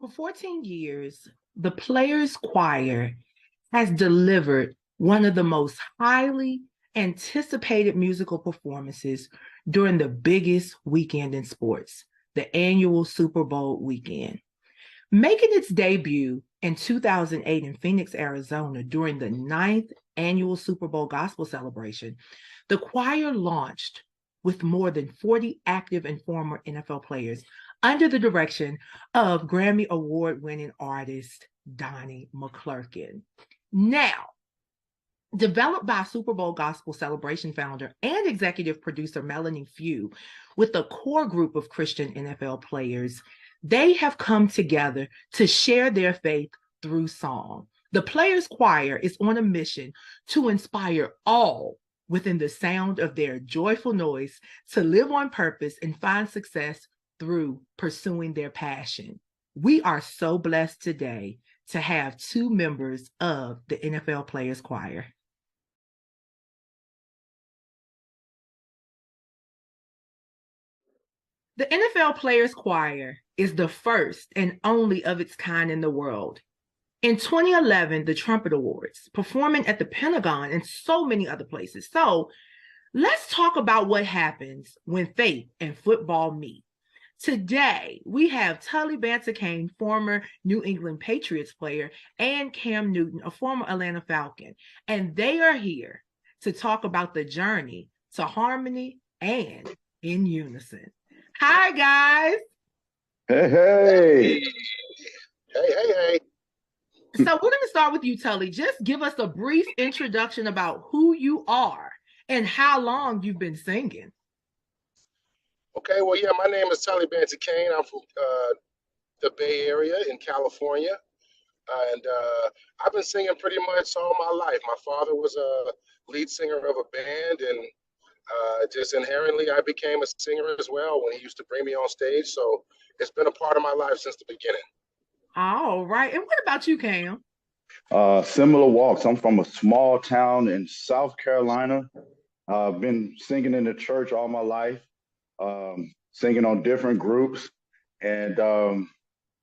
For 14 years, the Players Choir has delivered one of the most highly anticipated musical performances during the biggest weekend in sports, the annual Super Bowl weekend. Making its debut in 2008 in Phoenix, Arizona, during the ninth annual Super Bowl gospel celebration, the choir launched with more than 40 active and former NFL players under the direction of Grammy Award winning artist Donnie McClurkin. Now, developed by Super Bowl Gospel Celebration founder and executive producer Melanie Few, with a core group of Christian NFL players, they have come together to share their faith through song. The Players Choir is on a mission to inspire all within the sound of their joyful noise to live on purpose and find success through pursuing their passion. We are so blessed today to have two members of the NFL Players Choir. The NFL Players Choir is the first and only of its kind in the world. In 2011, the Trumpet Awards, performing at the Pentagon and so many other places. So let's talk about what happens when faith and football meet. Today, we have Tully Banta-Cain, former New England Patriots player, and Cam Newton, a former Atlanta Falcon. And they are here to talk about the journey to harmony and in unison. Hi, guys. Hey, hey. Hey. So we're going to start with you, Tully. Just give us a brief introduction about who you are and how long you've been singing. Okay, well, yeah, my name is Tully Banta-Cain. I'm from the Bay Area in California. And I've been singing pretty much all my life. My father was a lead singer of a band, and just inherently, I became a singer as well when he used to bring me on stage. So it's been a part of my life since the beginning. All right. And what about you, Cam? Similar walks. I'm from a small town in South Carolina. I've been singing in the church all my life, singing on different groups, and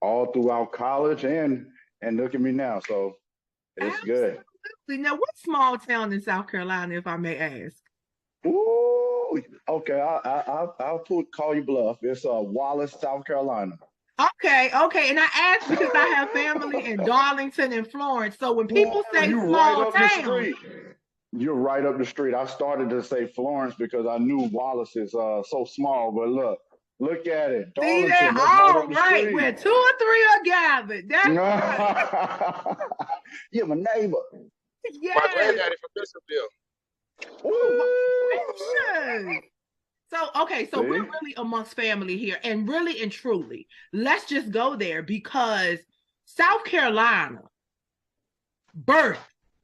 all throughout college, and look at me now. So it's Absolutely. good. Now, what small town in South Carolina, if I may ask? Ooh, okay. I'll call you bluff. It's Wallace, South Carolina. Okay. And I asked because I have family in Darlington and Florence. So when people say You right small up the town, street. You're right up the street. I started to say Florence because I knew Wallace is so small, but look at it. see Darlington, that? that's right All up the right. street. Where two or three are gathered. That's right. You're my neighbor. My Yes. granddaddy from Bishopville. Oh, so See? we're really amongst family here, and really and truly, let's just go there because South Carolina birthed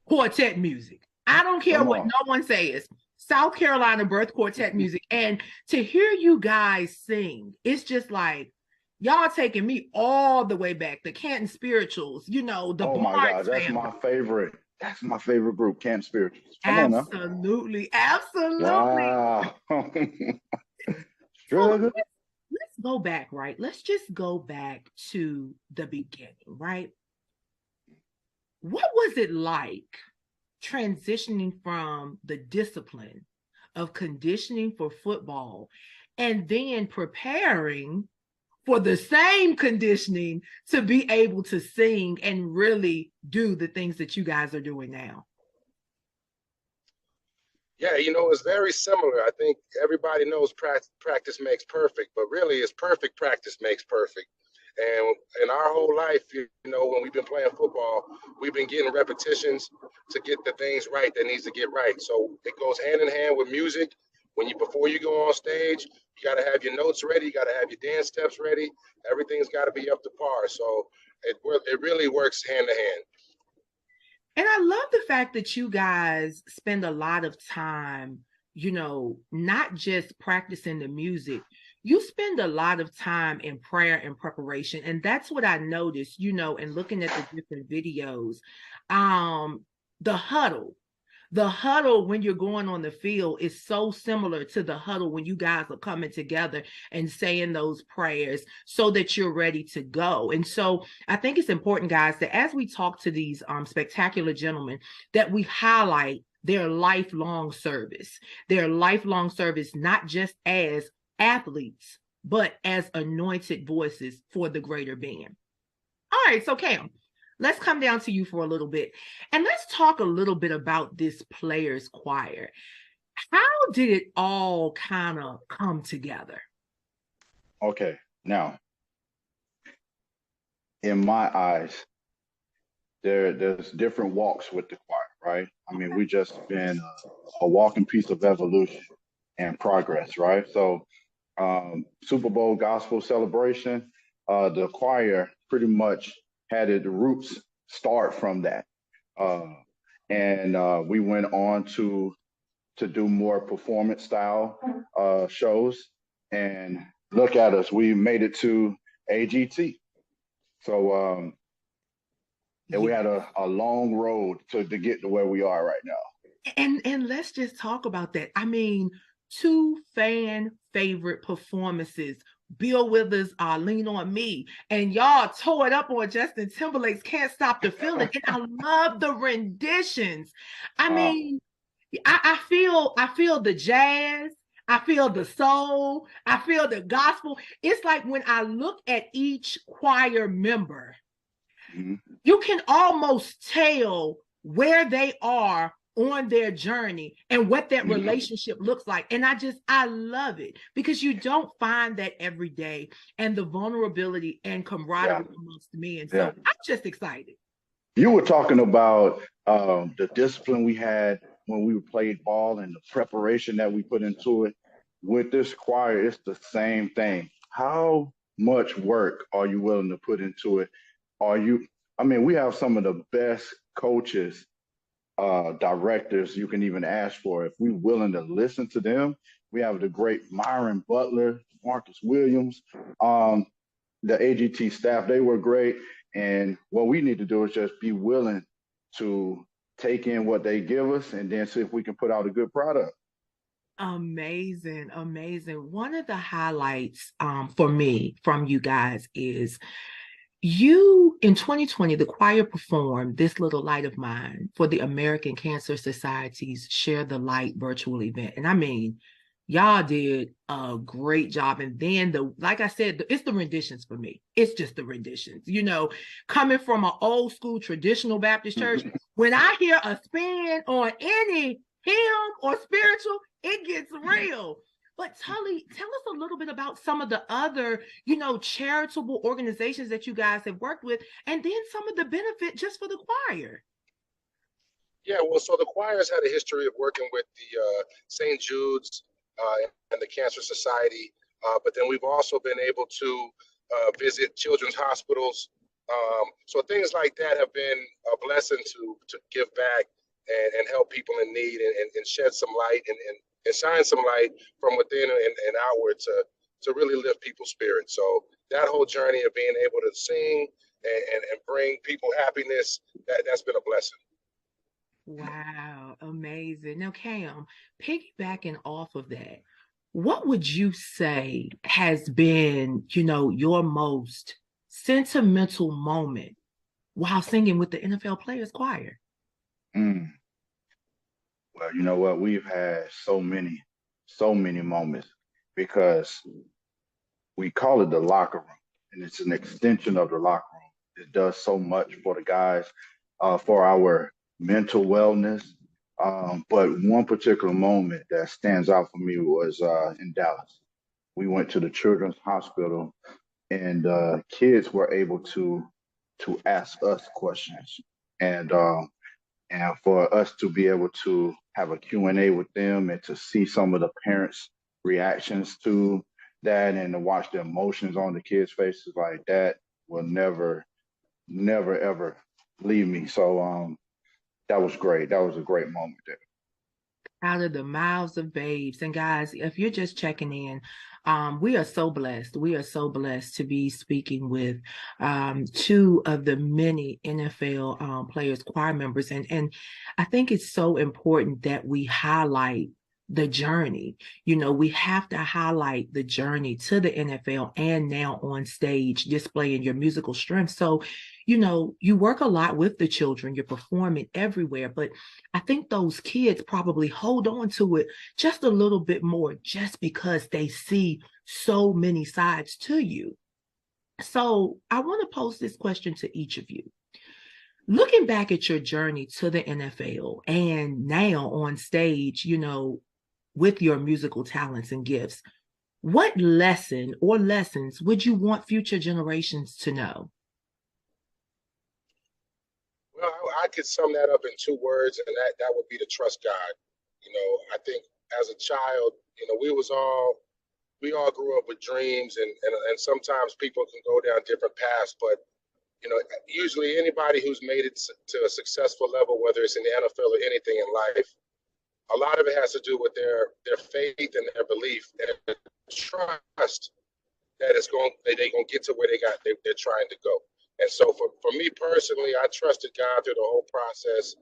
quartet music. I don't care Come what on. no one says. South Carolina birthed quartet music, and to hear you guys sing, it's just like y'all taking me all the way back. The Canton Spirituals, the Oh my God, Barnes that's family. my favorite. That's my favorite group, Camp Spirituals. Come on now. Absolutely. Wow. So Sugar. let's go back, right? Let's just go back to the beginning, right? What was it like transitioning from the discipline of conditioning for football and then preparing for the same conditioning to be able to sing and really do the things that you guys are doing now? Yeah, it's very similar. I think everybody knows practice makes perfect, but really it's perfect practice makes perfect. And in our whole life, when we've been playing football, we've been getting repetitions to get the things right that needs to get right. So it goes hand in hand with music. Before you go on stage, you got to have your notes ready. You got to have your dance steps ready. Everything's got to be up to par. So it really works hand to hand. And I love the fact that you guys spend a lot of time, not just practicing the music. You spend a lot of time in prayer and preparation. And that's what I noticed, in looking at the different videos. The huddle, The huddle when you're going on the field is so similar to the huddle when you guys are coming together and saying those prayers so that you're ready to go. And so I think it's important, guys, that as we talk to these spectacular gentlemen, that we highlight their lifelong service, not just as athletes, but as anointed voices for the greater being. All right, so Cam, let's come down to you for a little bit and let's talk a little bit about this players choir. How did it all kind of come together? Okay, now in my eyes, there's different walks with the choir, right? I mean, we just been a walking piece of evolution and progress, right? So, Super Bowl gospel celebration, the choir pretty much had the roots start from that, uh, and we went on to do more performance style shows. And look at us, we made it to AGT. So and we Yeah. had a long road to get to where we are right now. And let's just talk about that. I mean, two fan favorite performances. Bill Withers, Lean on Me, and y'all tore it up on Justin Timberlake's Can't Stop the Feeling. And I love the renditions. I Uh, mean, I feel the jazz, I feel the soul, I feel the gospel. It's like when I look at each choir member, mhm. you can almost tell where they are on their journey and what that relationship looks like. And I love it because you don't find that every day, and the vulnerability and Yeah, camaraderie amongst men. yeah. So I'm just excited. You were talking about the discipline we had when we played ball and the preparation that we put into it. With this choir, it's the same thing. How much work are you willing to put into it? Are you, I mean, we have some of the best coaches, directors you can even ask for. If we're willing to listen to them, we have the great Myron Butler, Marcus Williams, um, the AGT staff, they were great. And what we need to do is just be willing to take in what they give us and then see if we can put out a good product. Amazing, amazing. One of the highlights for me from you guys is you in 2020, the choir performed This Little Light of Mine for the American Cancer Society's Share the Light virtual event. And I mean, y'all did a great job. And then like I said, it's the renditions for me. It's just the renditions. Coming from an old school traditional Baptist church, when I hear a spin on any hymn or spiritual, it gets real. But Tully, tell us a little bit about some of the other, charitable organizations that you guys have worked with, and then some of the benefit just for the choir. Yeah, well, so the choir's had a history of working with the St. Jude's and the Cancer Society, but then we've also been able to visit children's hospitals. So things like that have been a blessing to give back and help people in need and shed some light and shine some light from within and outward to really lift people's spirits. So that whole journey of being able to sing and bring people happiness, that's been a blessing. Wow, amazing. Now, Cam, piggybacking off of that, what would you say has been, your most sentimental moment while singing with the NFL Players Choir? Mm. Well, you know what? We've had so many moments because we call it the locker room, and it's an extension of the locker room. It does so much for the guys, for our mental wellness. But one particular moment that stands out for me was in Dallas. We went to the Children's Hospital, and kids were able to ask us questions, and for us to be able to have a Q&A with them and to see some of the parents' reactions to that and to watch the emotions on the kids' faces like that will never, ever leave me. So that was great. That was a great moment there. Out of the mouths of babes. And guys, if you're just checking in, we are so blessed. We are so blessed to be speaking with two of the many NFL players, choir members. And I think it's so important that we highlight the journey. You know, we have to highlight the journey to the NFL and now on stage displaying your musical strength. So, you know, you work a lot with the children, you're performing everywhere, but I think those kids probably hold on to it just a little bit more just because they see so many sides to you. So I want to pose this question to each of you. Looking back at your journey to the NFL and now on stage, you know, with your musical talents and gifts, what lesson or lessons would you want future generations to know? Well, I could sum that up in two words, and that would be to trust God. You know, I think as a child, you know, we all grew up with dreams, and sometimes people can go down different paths, but you know, usually anybody who's made it to a successful level, whether it's in the NFL or anything in life, a lot of it has to do with their faith and their belief and their trust that they're gonna get to where they're trying to go. And so for me personally, I trusted God through the whole process.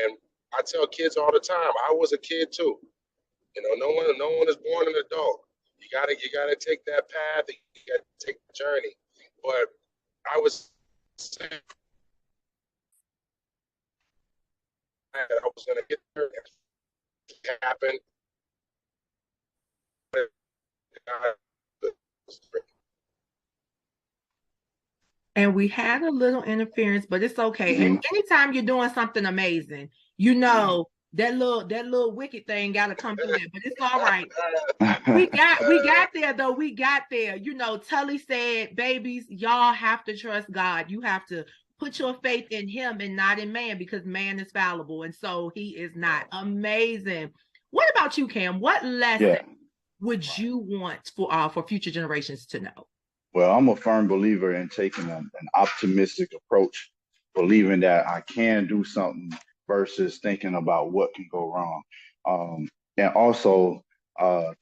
And I tell kids all the time, I was a kid too. You know, no one is born an adult. You gotta take that path. You gotta take the journey. But I was saying that I was gonna get there. It happened. And we had a little interference, but it's okay. Mm-hmm. And anytime you're doing something amazing, you know that little wicked thing got to come through there. But it's all right. We got there though. We got there. You know, Tully said, "Babies, y'all have to trust God. You have to put your faith in Him and not in man, because man is fallible, and so He is not." Amazing. What about you, Cam? What lesson would you want for future generations to know? Well, I'm a firm believer in taking an optimistic approach, believing that I can do something versus thinking about what can go wrong. And also,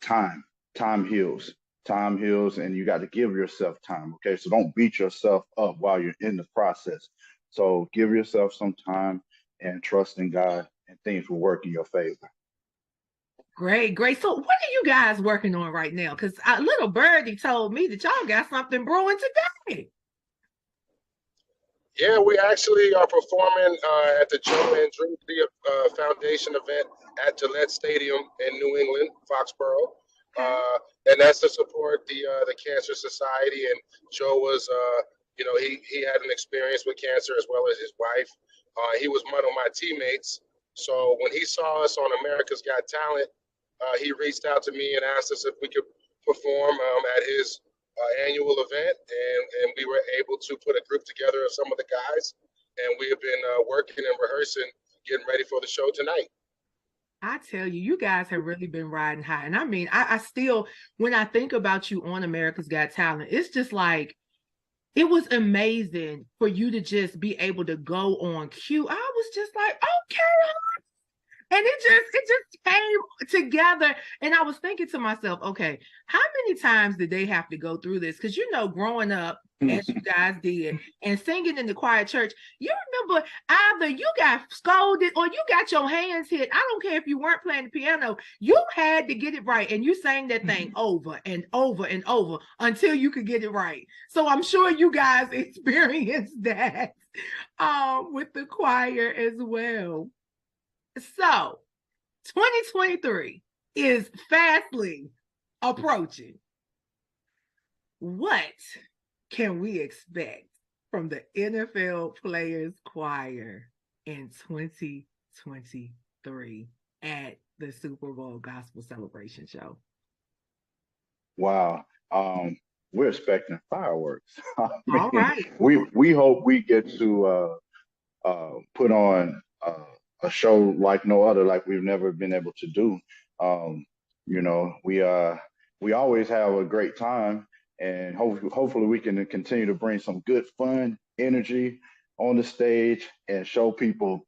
time. Time heals. Time heals, and you got to give yourself time. Okay, so don't beat yourself up while you're in the process. So give yourself some time and trust in God, and things will work in your favor. Great, great. So, what are you guys working on right now? Because little birdie told me that y'all got something brewing today. Yeah, we actually are performing at the Joe Andretti Foundation event at Gillette Stadium in New England, Foxborough, and that's to support the Cancer Society. And Joe was, you know, he had an experience with cancer as well as his wife. He was one of my teammates, so when he saw us on America's Got Talent, he reached out to me and asked us if we could perform at his annual event, and we were able to put a group together of some of the guys, and we have been working and rehearsing, getting ready for the show tonight. I tell you, you guys have really been riding high. And I mean, I still, when I think about you on America's Got Talent, it's just like, it was amazing for you to just be able to go on cue. I was just like, okay, and it just came together. And I was thinking to myself, okay, how many times did they have to go through this? Because, you know, growing up, as you guys did, and singing in the quiet church, you remember either you got scolded or you got your hands hit. I don't care if you weren't playing the piano, you had to get it right. And you sang that thing over and over and over until you could get it right. So I'm sure you guys experienced that with the choir as well. So 2023 is fastly approaching. What can we expect from the NFL Players Choir in 2023 at the Super Bowl Gospel Celebration Show? Wow. We're expecting fireworks. All right. We hope we get to put on a show like no other, like we've never been able to do. You know, we always have a great time, and hopefully we can continue to bring some good fun energy on the stage and show people,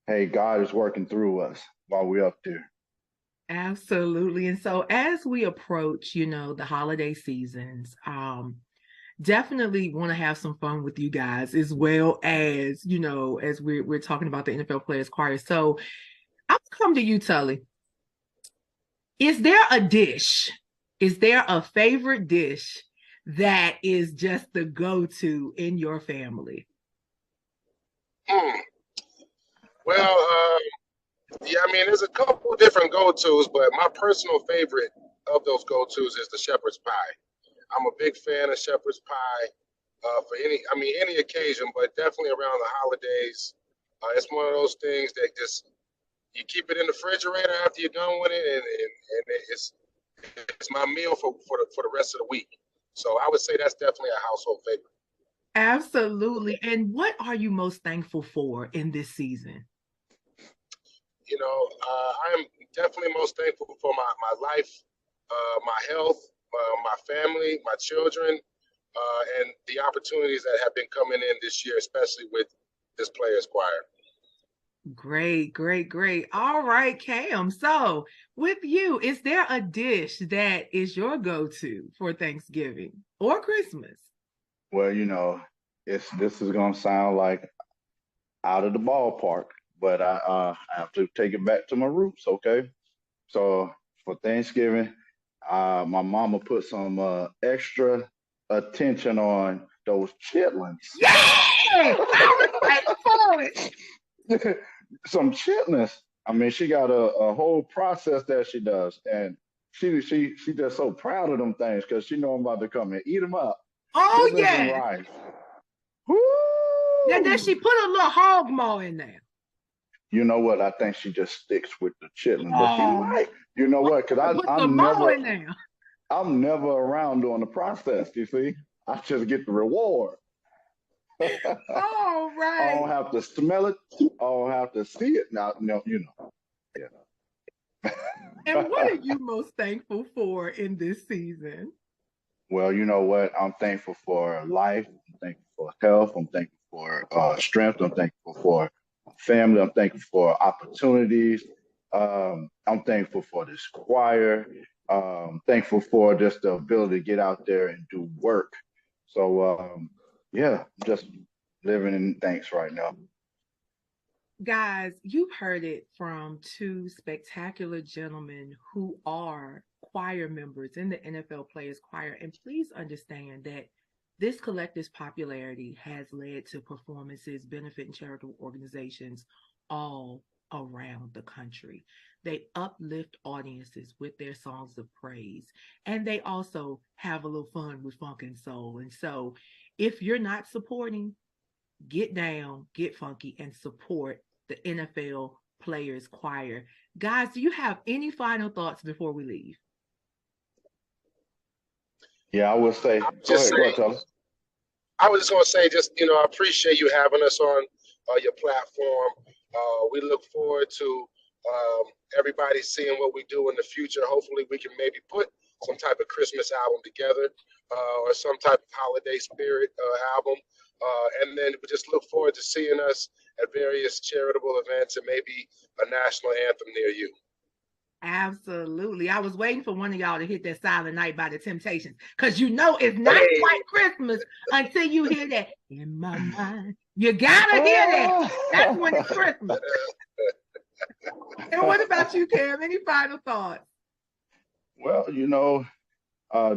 hey, God is working through us while we're up there. Absolutely. And so as we approach, the holiday seasons, definitely want to have some fun with you guys as well as, as we're talking about the NFL Players Choir. So I'll come to you, Tully. Is there a dish? Is there a favorite dish that is just the go-to in your family? Hmm. Well, yeah, I mean, there's a couple different go-tos, but my personal favorite of those go-tos is the shepherd's pie. I'm a big fan of shepherd's pie for any occasion, but definitely around the holidays. It's one of those things that just you keep it in the refrigerator after you're done with it, and it's my meal for the rest of the week. So I would say that's definitely a household favorite. Absolutely. And what are you most thankful for in this season? I'm definitely most thankful for my life, my health, my family, my children, and the opportunities that have been coming in this year, especially with this players choir. Great, great, great. All right, Cam. So, with you, is there a dish that is your go-to for Thanksgiving or Christmas? Well, this is gonna sound like out of the ballpark, but I have to take it back to my roots, okay? So for Thanksgiving, my mama put some extra attention on those chitlins. Yay! I was waiting for it. Some chitlins. I mean, she got a whole process that she does, and she just so proud of them things because she know I'm about to come and eat them up. Oh, Chitlins and yes. rice. And then Woo! she put a little hog maw in there. You know what? I think she just sticks with the chitlins, but she Oh, might. You know what? Because put some I'm maw never in there. I'm never around during the process. You see, I just get the reward. I All don't right. have to smell it. I don't have to see it. Now, no, And what are yeah. you most thankful for in this season? Well, you know what? I'm thankful for life. I'm thankful for health. I'm thankful for strength. I'm thankful for family. I'm thankful for opportunities. I'm thankful for this choir. Thankful for just the ability to get out there and do work. So, yeah, just living in thanks right now. Guys, you've heard it from two spectacular gentlemen who are choir members in the NFL Players Choir. And please understand that this collective's popularity has led to performances benefiting charitable organizations all around the country. They uplift audiences with their songs of praise, and they also have a little fun with funk and soul. And so, if you're not supporting, get down, get funky, and support the NFL Players Choir. Guys, do you have any final thoughts before we leave? Yeah, I would say, Just go ahead, saying, Tyler. I was just going to say, I appreciate you having us on your platform. We look forward to everybody seeing what we do in the future. Hopefully, we can maybe put some type of Christmas album together or some type of holiday spirit album. And then we just look forward to seeing us at various charitable events and maybe a national anthem near you. Absolutely. I was waiting for one of y'all to hit that Silent Night by the Temptations because it's not Hey. quite Christmas until you hear that in my mind. You gotta hear that. That's when it's Christmas. And what about you, Cam? Any final thoughts? Well,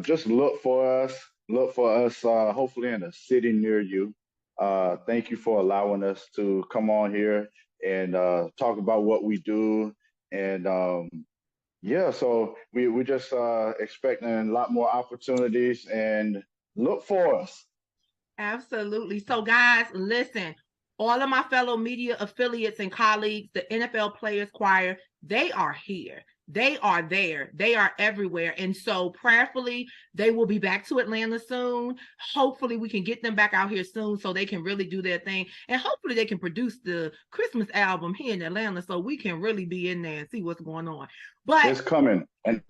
just look for us. Look for us, hopefully in a city near you. Thank you for allowing us to come on here and talk about what we do. And yeah, so we just expecting a lot more opportunities and look for us. Absolutely. So, guys, listen, all of my fellow media affiliates and colleagues, the NFL Players Choir, they are here. They are there. They are everywhere. And so, prayerfully, they will be back to Atlanta soon. Hopefully, we can get them back out here soon so they can really do their thing. And hopefully, they can produce the Christmas album here in Atlanta so we can really be in there and see what's going on. But it's coming. And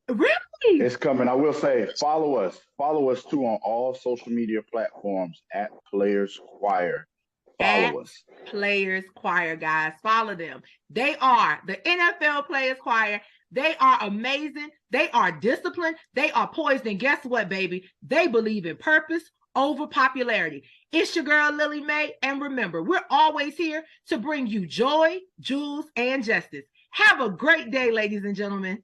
really? It's coming. I will say, follow us. Follow us too on all social media platforms at Players Choir. At Follow us. Players Choir, guys. Follow them. They are the NFL Players Choir. They are amazing. They are disciplined. They are poised. And guess what, baby? They believe in purpose over popularity. It's your girl, Lily Mae. And remember, we're always here to bring you joy, jewels, and justice. Have a great day, ladies and gentlemen.